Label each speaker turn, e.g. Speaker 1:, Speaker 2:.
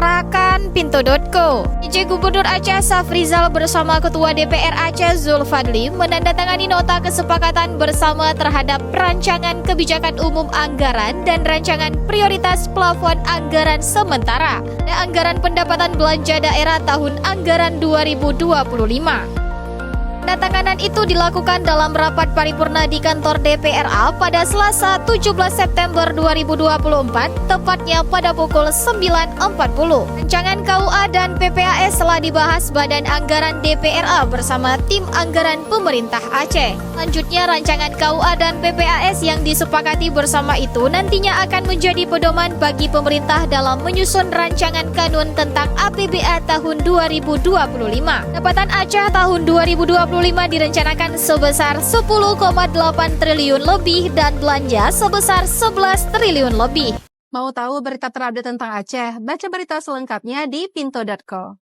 Speaker 1: Rakan Pintu.co. PJ Gubernur Aceh Safrizal bersama Ketua DPR Aceh Zulfadli menandatangani nota kesepakatan bersama terhadap rancangan kebijakan umum anggaran dan rancangan prioritas plafon anggaran sementara dan anggaran pendapatan belanja daerah tahun anggaran 2025. Penandatanganan itu dilakukan dalam rapat paripurna di kantor DPRA pada Selasa 17 September 2024, tepatnya pada pukul 9.40. Rancangan KUA dan PPAS telah dibahas Badan Anggaran DPRA bersama tim anggaran pemerintah Aceh. Selanjutnya, rancangan KUA dan PPAS yang disepakati bersama itu nantinya akan menjadi pedoman bagi pemerintah dalam menyusun rancangan kanun tentang APBA tahun 2025. Pendapatan Aceh tahun 2025 direncanakan sebesar 10,8 triliun lebih dan belanja sebesar 11 triliun lebih.
Speaker 2: Mau tahu berita terupdate tentang Aceh? Baca berita selengkapnya di Pintu.co.